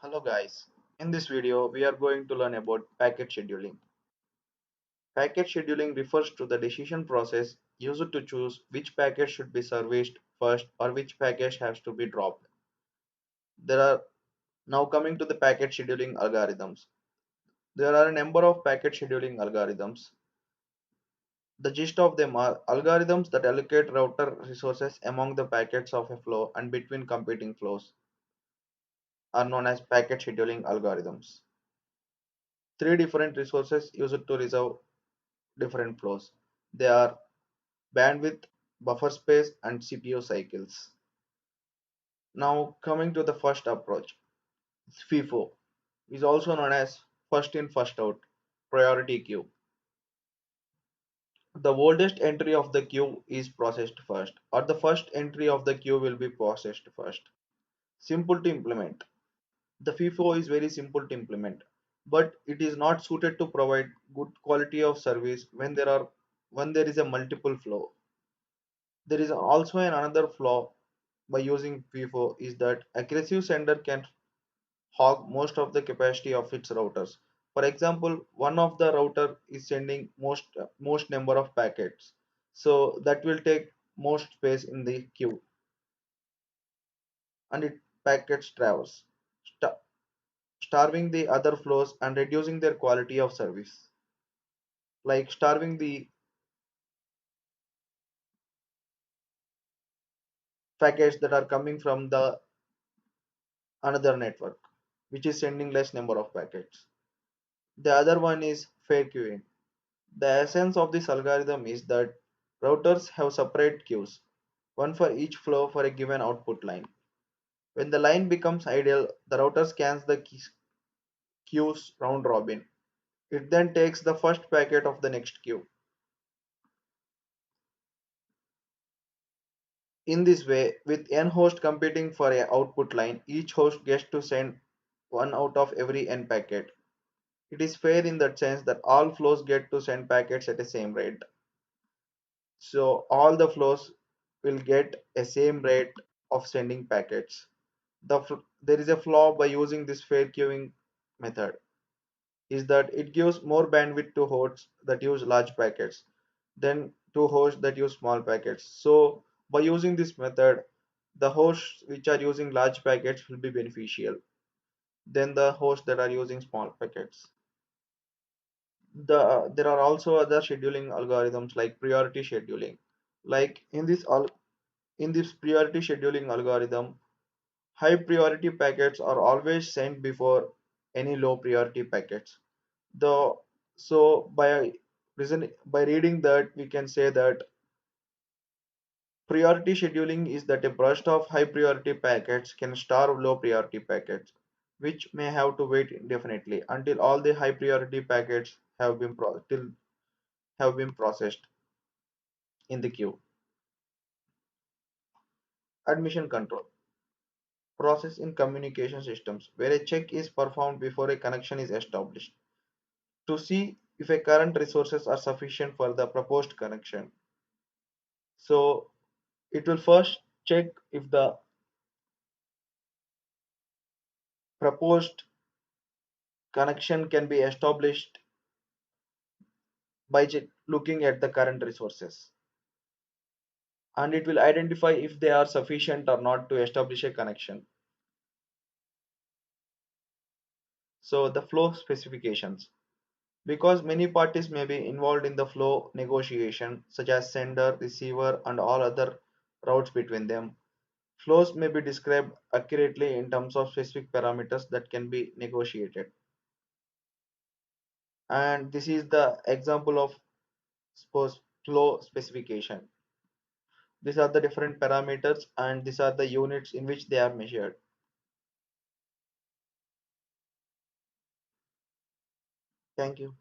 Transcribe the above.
Hello guys, in this video we are going to learn about packet scheduling. Packet scheduling refers to the decision process used to choose which packet should be serviced first or which package has to be dropped. There are now coming to the packet scheduling algorithms. There are a number of packet scheduling algorithms. The gist of them are algorithms that allocate router resources among the packets of a flow and between competing flows are known as packet scheduling algorithms. Three different resources used to resolve different flows. They are bandwidth, buffer space, and CPU cycles. Now coming to the first approach, FIFO is also known as first in first out priority queue. The oldest entry of the queue is processed first, or the first entry of the queue will be processed first. Simple to implement. The FIFO is very simple to implement, but it is not suited to provide good quality of service when there is a multiple flow. There is also another flaw by using FIFO is that aggressive sender can hog most of the capacity of its routers. For example, one of the router is sending most number of packets, so that will take most space in the queue, and it packets travels, sta- starving the other flows and reducing their quality of service, like starving the packets that are coming from the another network, which is sending less number of packets. The other one is fair queuing. The essence of this algorithm is that routers have separate queues, one for each flow for a given output line. When the line becomes idle, the router scans the queues round robin. It then takes the first packet of the next queue. In this way, with n hosts competing for a output line, each host gets to send one out of every n packet. It is fair in that sense that all flows get to send packets at the same rate. So all the flows will get a same rate of sending packets. There is a flaw by using this fair queuing method is that it gives more bandwidth to hosts that use large packets than to hosts that use small packets. So by using this method, the hosts which are using large packets will be beneficial than the hosts that are using small packets. There are also other scheduling algorithms like priority scheduling. Like in this priority scheduling algorithm, high priority packets are always sent before any low priority packets. The so by reading that we can say that priority scheduling is that a burst of high priority packets can starve low priority packets, which may have to wait indefinitely until all the high priority packets have been processed in the queue. Admission control process in communication systems where a check is performed before a connection is established to see if a current resources are sufficient for the proposed connection. So it will first check if the proposed connection can be established by looking at the current resources, and it will identify if they are sufficient or not to establish a connection. So the flow specifications, because many parties may be involved in the flow negotiation such as sender, receiver, and all other routes between them, flows may be described accurately in terms of specific parameters that can be negotiated. And this is the example of suppose flow specification. These are the different parameters and these are the units in which they are measured. Thank you.